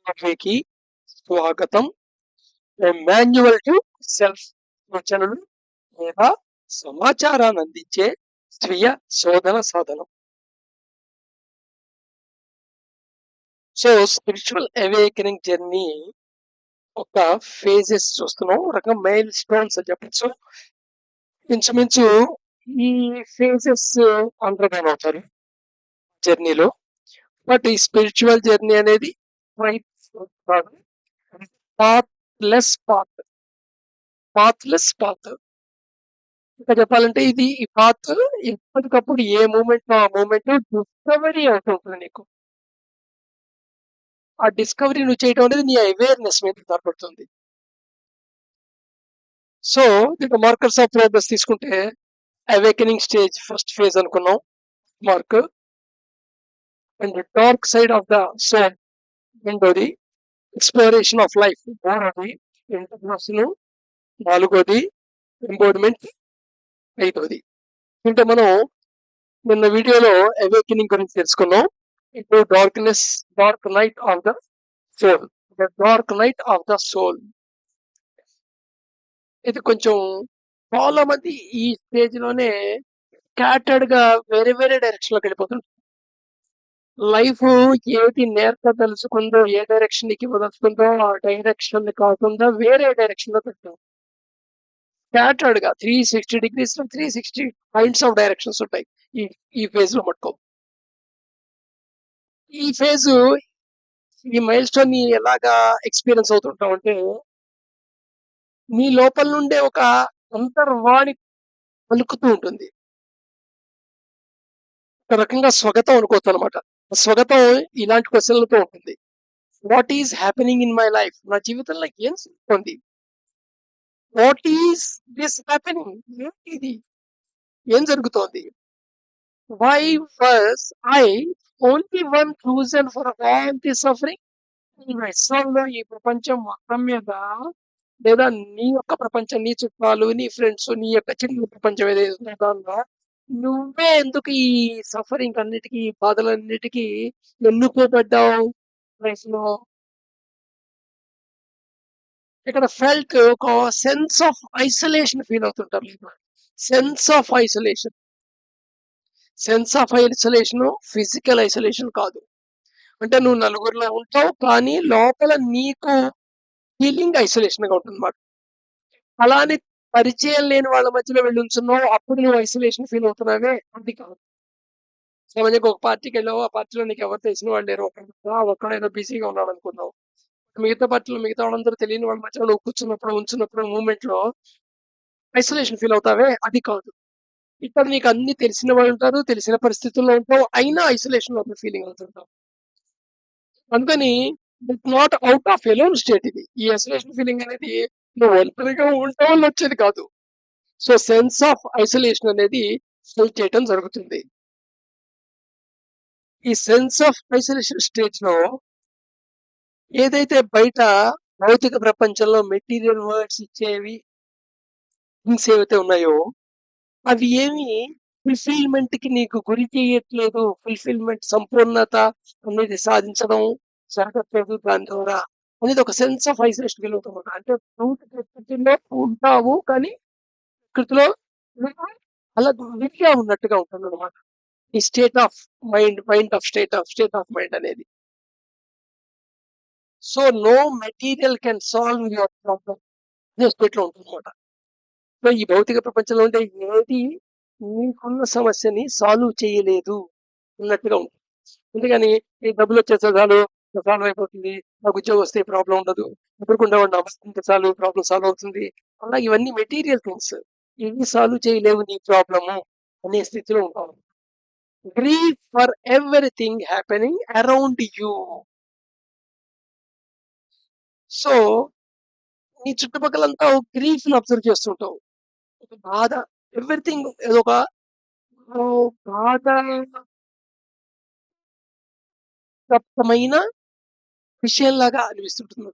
కాఫీకి స్వాగతం. ఏ manual to self సూచనలు లేదా సమాచారాన్ని అందించే స్వీయ శోధన సాధనం. సో స్పిరిచువల్ అవేకనింగ్ జర్నీ ఒక ఫేజెస్ చూస్తున్నాం, ఒక రకం మైల్ స్టోన్స్ అని చెప్పచ్చు. ఇంచుమించు ఈ ఫేజెస్ అండర్గోన్ అవుతారు జర్నీలో. బట్ ఈ స్పిరిచువల్ జర్నీ అనేది పాత్లెస్ పాత్. ఇంకా చెప్పాలంటే ఈ పాత్ ఎప్పటికప్పుడు ఏ మూమెంట్ ఆ మూమెంట్ డిస్కవరీ అవుతుంటుంది నీకు. ఆ డిస్కవరీ నువ్వు చేయడం అనేది నీ అవేర్నెస్ మీద ఆధారపడుతుంది. సో దీంట్లో మార్కర్స్ ఆఫ్ ప్రోగ్రెస్ తీసుకుంటే అవేకెనింగ్ స్టేజ్ ఫస్ట్ ఫేజ్ అనుకున్నాం, mark. And dark side of the soul రెండోది, ఎక్స్ప్లోరేషన్ ఆఫ్ లైఫ్ మూడోది, ఇంటర్నేషనల్ నాలుగోది, ఎంబోడిమెంట్ ఐదోది. అంటే మనం నిన్న వీడియోలో అవేకెనింగ్ గురించి తెలుసుకున్నాం. ఇప్పుడు dark night of the soul, the dark night of the soul. ఇది కొంచెం చాలా మంది ఈ స్టేజ్ లోనే స్కాటర్డ్ గా వేరే వేరే డైరెక్షన్ లోకి వెళ్ళిపోతుంది. లైఫ్ ఏది నేర్పదలుచుకుందో, ఏ డైరెక్షన్ కి వదలుచుకుందో ఆ డైరెక్షన్ కాకుండా వేరే డైరెక్షన్ లో పెట్టాం. స్కాటర్డ్ గా 360 degrees 360 కైండ్స్ ఆఫ్ డైరెక్షన్స్ ఉంటాయి ఈ ఈ ఫేజ్ లో మట్టుకో. ఈ ఫేజ్, ఈ మైల్ స్టోన్ ని ఎలాగా ఎక్స్పీరియన్స్ అవుతుంటాం అంటే, నీ లోపల నుండే ఒక అంతర్వాణి పలుకుతూ ఉంటుంది. ఒక రకంగా స్వగతం అనుకోవచ్చు అనమాట. స్వగతం ఇలాంటి క్వశ్చన్లతో ఉంటుంది. What is happening in my life? నా జీవితంలో ఏం జరుగుతుంది? What is this happening? ఏంటిది? ఏం జరుగుతోంది? Why was I only one reason for all the suffering? ఈ విశ్వంలో, ఈ ప్రపంచం మొత్తం మీద, లేదా నీ యొక్క ప్రపంచం, నీ చుట్టాలు, నీ ఫ్రెండ్స్, నీ యొక్క చిన్న ప్రపంచం ఏదైతే ఉందో దానిలో నువ్వే ఎందుకు ఈ సఫరింగ్ అన్నిటికీ, ఈ బాధలన్నిటికీ ఎన్నుకోబడ్డావు లైఫ్ లో? ఇక్కడ ఫెల్ట్ ఒక సెన్స్ ఆఫ్ ఐసోలేషన్ ఫీల్ అవుతుంటారు. Sense of isolation physical isolation కాదు. అంటే నువ్వు నలుగురిలో ఉంటావు, కానీ లోపల నీకు ఫీలింగ్ ఐసోలేషన్ గా ఉంటుంది అన్నమాట. అలానే పరిచయం లేని వాళ్ళ మధ్యలో వెళ్ళి ఉంచున్నావు, అప్పుడు నువ్వు ఐసోలేషన్ ఫీల్ అవుతున్నావే, అది కాదు. సామాన్యంగా ఒక పార్టీకి వెళ్ళావు, ఆ పార్టీలో నీకు ఎవరు తెలిసిన వాళ్ళు లేరు, ఒక్కడైనా బిజీగా ఉన్నాడు అనుకున్నావు. మిగతా వాళ్ళందరూ తెలియని వాళ్ళ మధ్యలో నువ్వు కూర్చున్నప్పుడు, ఉంచున్నప్పుడు మూమెంట్ లో ఐసోలేషన్ ఫీల్ అవుతావే, అది కాదు. ఇక్కడ నీకు అన్ని తెలిసిన వాళ్ళు ఉంటారు, తెలిసిన పరిస్థితుల్లో ఉంటావు, అయినా ఐసోలేషన్ లో ఫీలింగ్ అవుతుంటావు. అందుకని not out of alone state ఇది. ఈ ఐసోలేషన్ ఫీలింగ్ అనేది నువ్వు ఒంటరిగా ఉండటం వల్ల వచ్చేది కాదు. సో సెన్స్ ఆఫ్ ఐసోలేషన్ అనేది ఫీల్ చేయటం జరుగుతుంది. ఈ సెన్స్ ఆఫ్ ఐసోలేషన్ స్టేజ్ లో ఏదైతే బయట భౌతిక ప్రపంచంలో మెటీరియల్ వర్డ్స్ ఇచ్చేవి థింగ్స్ ఏవైతే ఉన్నాయో, అవి ఏమి ఫుల్ఫిల్మెంట్ కి నీకు గురి చేయట్లేదు. ఫుల్ఫిల్మెంట్, సంపూర్ణత అనేది సాధించడం జరగట్లేదు దాని ద్వారా అనేది ఒక సెన్స్ ఆఫ్ ఐసోలేషన్ ఫీల్ అవుతాం. అంటే ప్రకృతిలో ఉంటావు, కానీ ప్రకృతిలో నువ్వు అలా విడిగా ఉన్నట్టుగా ఉంటుంది అనమాట. ఈ state of state of mind అనేది. So no material can solve your problem అనే స్టేట్ లో ఉంటుంది అనమాట. సో ఈ భౌతిక ప్రపంచంలో ఉండే ఏది నీకున్న సమస్యని సాల్వ్ చేయలేదు అన్నట్టుగా ఉంటుంది. అందుకని ఈ డబ్బులు వచ్చేస్తే చాలు సాల్వ్ అయిపోతుంది, నాకు ఉద్యోగం వస్తే ప్రాబ్లం ఉండదు, ఎదుర్కొంటే చాలు ప్రాబ్లం సాల్వ్ అవుతుంది. అలా ఇవన్నీ మెటీరియల్ థింగ్స్, ఇవి సాల్వ్ చేయలేవు నీ ప్రాబ్లము అనే స్థితిలో ఉంటాం. Grieve for everything happening around you. So నీ చుట్టుపక్కలంతా గ్రీఫ్ ని అబ్జర్వ్ చేస్తుంటావు. ఒక బాధ, ఎవ్రీథింగ్ ఏదో ఒక బాధ తప్తమైన విషయంలాగా అనిపిస్తుంటుంది,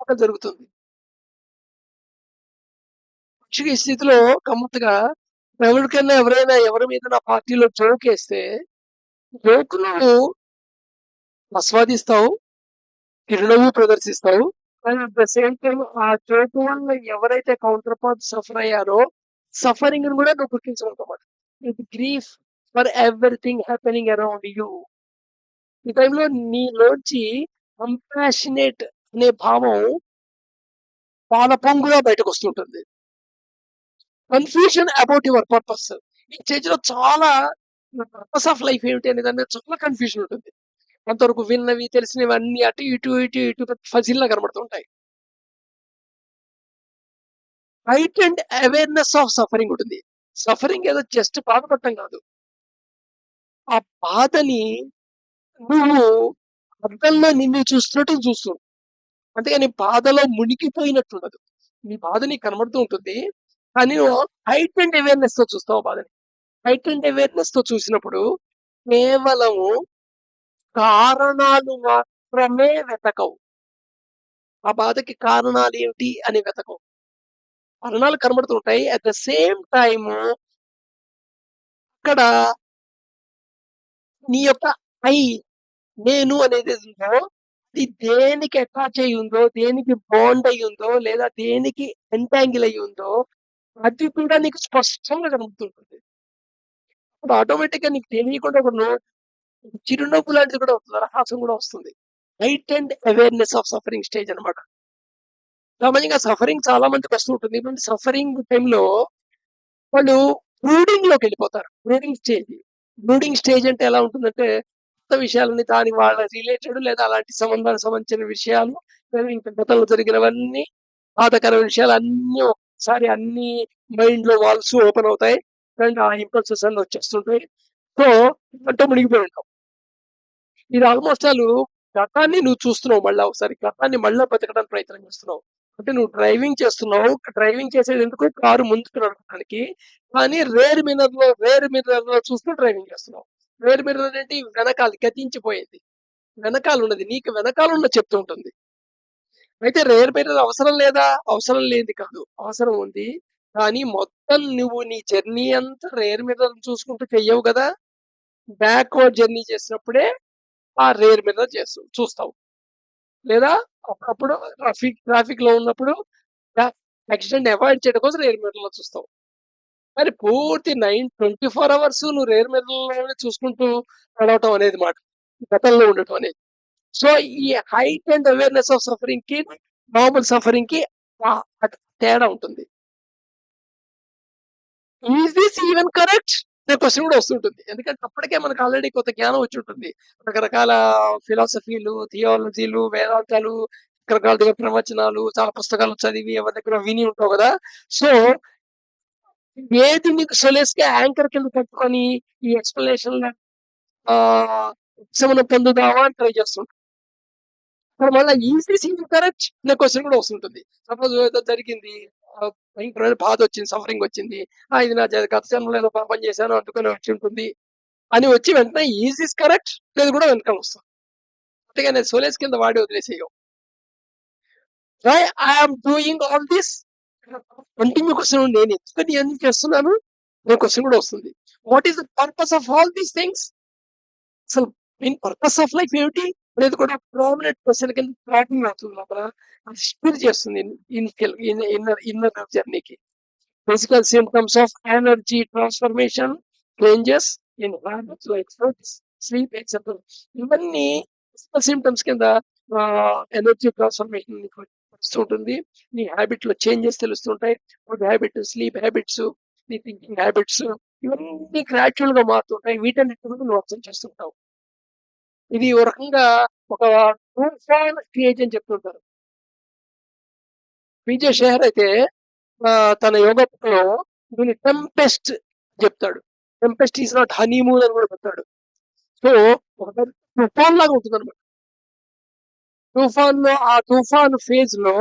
అక్కడ జరుగుతుంది. ఈ స్థితిలో గమ్మత్తుగా ఎవరైనా ఎవరి మీద నా పార్టీలో జోక్ వేస్తే జోకును ఆస్వాదిస్తావు, చిరునవ్వు ప్రదర్శిస్తావు. కానీ అట్ ద సేమ్ టైమ్ ఆ చోటు వల్ల ఎవరైతే కౌంటర్ పార్ట్ సఫర్ అయ్యారో, సఫరింగ్‌ని గూడా నువ్వు గుర్తించగలుగుతావన్నమాట. With grief for everything happening around you. ఈ టైంలో నీలోంచి కంపాషనేట్ అనే భావం పాల పొంగుగా బయటకొస్తుంటుంది. Confusion about your purpose. ఈ స్టేజ్‌లో చాలా పర్పస్ ఆఫ్ లైఫ్ ఏమిటి అనే దాని మీద చాలా కన్‌ఫ్యూజన్ ఉంటుంది. అంతవరకు విన్నవి, తెలిసినవి అన్నీ అటు, ఇటు, ఇటు, ఇటు ఫజిల్‌లా కనబడుతూ ఉంటాయి. హైటెండ్ అవేర్‌నెస్ ఆఫ్ సఫరింగ్ ఉంటుంది. సఫరింగ్ ఏదో జస్ట్ బాధపడటం కాదు. ఆ బాధని నువ్వు అద్దంలో నిన్ను చూస్తున్నట్టు చూస్తున్నావు. అంతేగాని బాధలో మునిగిపోయినట్టుండదు. నీ బాధ నీకు కనబడుతూ ఉంటుంది. కానీ నువ్వు హైటెండ్ అవేర్‌నెస్‌తో చూస్తావు ఆ బాధని. హైటెండ్ అవేర్‌నెస్‌తో చూసినప్పుడు కేవలము కారణాలు మాత్రమే వెతకవు. ఆ బాధకి కారణాలేమిటి అని వెతకవు. కారణాలు కనబడుతుంటాయి. అట్ ద సేమ్ టైము అక్కడ నీ యొక్క ఐ, నేను అనేది ఉందో, అది దేనికి అటాచ్ అయ్యి ఉందో, దేనికి బాండ్ అయ్యి ఉందో, లేదా దేనికి ఎంటాంగిల్ అయ్యి ఉందో, అది కూడా నీకు స్పష్టంగా కనబడుతుంటుంది. అప్పుడు ఆటోమేటిక్‌గా నీకు తెలియకుండా ఒక చిరునవ్వు లాంటిది కూడా వస్తుంది. రహాసం కూడా వస్తుంది. Heightened awareness of suffering stage అన్నమాట. సామాన్యంగా సఫరింగ్ చాలా మందికి వస్తూ ఉంటుంది. ఇటువంటి సఫరింగ్ టైమ్‌లో వాళ్ళు బ్రూడింగ్‌లోకెళ్ళిపోతారు. బ్రూడింగ్ స్టేజ్ అంటే ఎలా ఉంటుందంటే, కొత్త విషయాలని దాని వాళ్ళ రిలేటెడ్ లేదా అలాంటి సంబంధానికి సంబంధించిన విషయాలు, లేదా ఇంకా గతంలో జరిగినవన్నీ బాధాకర విషయాలన్నీ ఒకసారి అన్నీ మైండ్‌లో వాల్స్ ఓపెన్ అవుతాయి. అండ్ ఆ ఇంపల్సెస్ అన్నీ వచ్చేస్తుంటాయి. సో, దాంట్లో మునిగిపోయి ఉంటాం. ఇది ఆల్‌మోస్ట్ గతాన్ని నువ్వు చూస్తున్నావు మళ్ళా ఒకసారి. గతాన్ని మళ్ళా బతకడానికి ప్రయత్నం చేస్తున్నావు. అంటే నువ్వు డ్రైవింగ్ చేస్తున్నావు. డ్రైవింగ్ చేసేదెందుకు? కారు ముందుకు నడపడానికి. కానీ రేర్ మిర్రర్‌లో చూస్తూ డ్రైవింగ్ చేస్తున్నావు. రేర్ మిర్రర్ ఏంటి? వెనకాల గతించిపోయేది. వెనకాలున్నది. నీకు వెనకాలున్నది చెప్తూ ఉంటుంది. అయితే రేర్ మిర్రర్ అవసరం లేదా? అవసరం లేనిది కాదు. అవసరం ఉంది. కానీ మొత్తం నువ్వు నీ జర్నీ అంతా రేర్ మిర్రర్‌ని చూసుకుంటూ చెయ్యవు గదా! బ్యాక్‌వర్డ్ జర్నీ చేసినప్పుడే ఆ రేర్ మిర్రర్ చూస్తావు. లేదా అప్పుడప్పుడు ట్రాఫిక్‌లో ఉన్నప్పుడు ట యాక్సిడెంట్‌ని అవాయిడ్ చేయడం కోసం రియర్ మిర్రర్‌లో చూస్తావు. కానీ పూర్తి 24 అవర్స్ నువ్వు రియర్ మిర్రర్‌లోనే చూసుకుంటూ నడవటం అనేది మాట. గతంలో ఉండటం అనేది. సో, ఈ హైట్ అండ్ అవేర్‌నెస్ ఆఫ్ సఫరింగ్‌కి, నార్మల్ సఫరింగ్‌కి తేడా ఉంటుంది. Is this even correct? అనే క్వెషన్ కూడా వస్తుంటుంది. ఎందుకంటే అప్పటికే మనకు ఆల్రెడీ కొంత జ్ఞానం వచ్చుంటుంది. రకరకాల ఫిలాసఫీలు, థియాలజీలు, వేదాంతాలు, రకరకాల దగ్గర ప్రవచనాలు, చాలా పుస్తకాలు చదివి ఎవరి దగ్గర విని ఉంటావు గదా! సో, ఏది నీకు సొలేస్‌గా యాంకర్ కింద పెట్టుకొని ఈ ఎక్స్‌ప్లనేషన్‌ల ఉపశమనం పొందుదామా అని ట్రై చేస్తుంటావు. మరి మళ్ళా ఈస్ దిస్ ఈవెన్ కరెక్ట్? అనే క్వెషన్ కూడా వస్తుంటుంది. సపోజ్ ఏదో జరిగింది. భయంకరమైన బాధొచ్చింది, సఫరింగొచ్చింది. ఇది నా గత జన్మలో ఏదో పాపం చేశాను అందుకని వచ్చుంటుంది. అని వచ్చి వెంటనే ఈస్ దిస్ కరెక్ట్? అనేది కూడా వెనకాల వస్తుంది. అంతేగాని సోలేస్ కింద వాడి వదిలేసేయవు. Why I am doing all this? Continue question నేను ఎందుకని ఇయన్నీ చేస్తున్నాను? అనే క్వెషన్ కూడా వస్తుంది. What is the purpose of all these things? అసలు మెయిన్ పర్పస్ ఆఫ్ లైఫ్ ఏమిటి? అనేది కూడా ప్రామినెంట్ క్వెషన్ కింద ట్రాకింగ్ అవుతుంది లోపల. అది స్టిర్ చేస్తుంది ఇనిషియల్ ఇన్నర్ జర్నీకి. Physical symptoms of energy transformation, changes in habits like food, sleep, etc. ఇవన్నీ ఫిజికల్ సిమ్టమ్స్ కింద ఎనర్జీ ట్రాన్స్ఫర్మేషన్ నీకు వస్తుంటుంది. నీ హ్యాబిట్‌లో చేంజెస్ తెలుస్తుంటాయి. ఫుడ్ హ్యాబిట్, స్లీప్ హ్యాబిట్స్, నీ థింకింగ్ హ్యాబిట్స్ ఇవన్నీ గ్రాడ్యుయల్‌గా మారుతుంటాయి. వీటన్నిటిని కూడా నువ్వు అబ్జర్వ్ చేస్తుంటావు. ఇది ఓ రకంగా ఒక తూఫాన్ స్టేజ్ అని చెప్తుంటారు. పీజే షేర్ అయితే తన యోగా బుక్‌లో దీన్ని టెంపెస్ట్ చెప్తాడు. టెంపెస్ట్ ఈస్ నాట్ హనీమూన్ అని కూడా చెప్తాడు. సో, ఒక పెద్ద తుఫాన్‌లాగా ఉంటుందన్నమాట. ఆ తుఫాను ఫేజ్‌లో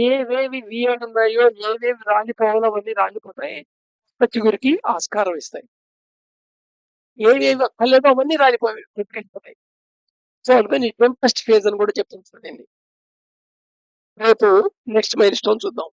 ఏవేవి వియర్డ్ ఉన్నాయో, ఏవేవి రాలిపోవాలో అవన్నీ రాలిపోతాయి. కొత్త చిగురికి ఆస్కారం ఇస్తాయి. ఏవేవి అక్కర్లేదో అవన్నీ రాలిపోయి కొట్టుకెళ్ళిపోతాయి. సో, అందుకని టెంపెస్ట్ ఫేజ్ అని కూడా చెప్తుంటారు దీన్ని. రేపు నెక్స్ట్ మైల్‌స్టోన్ చూద్దాం.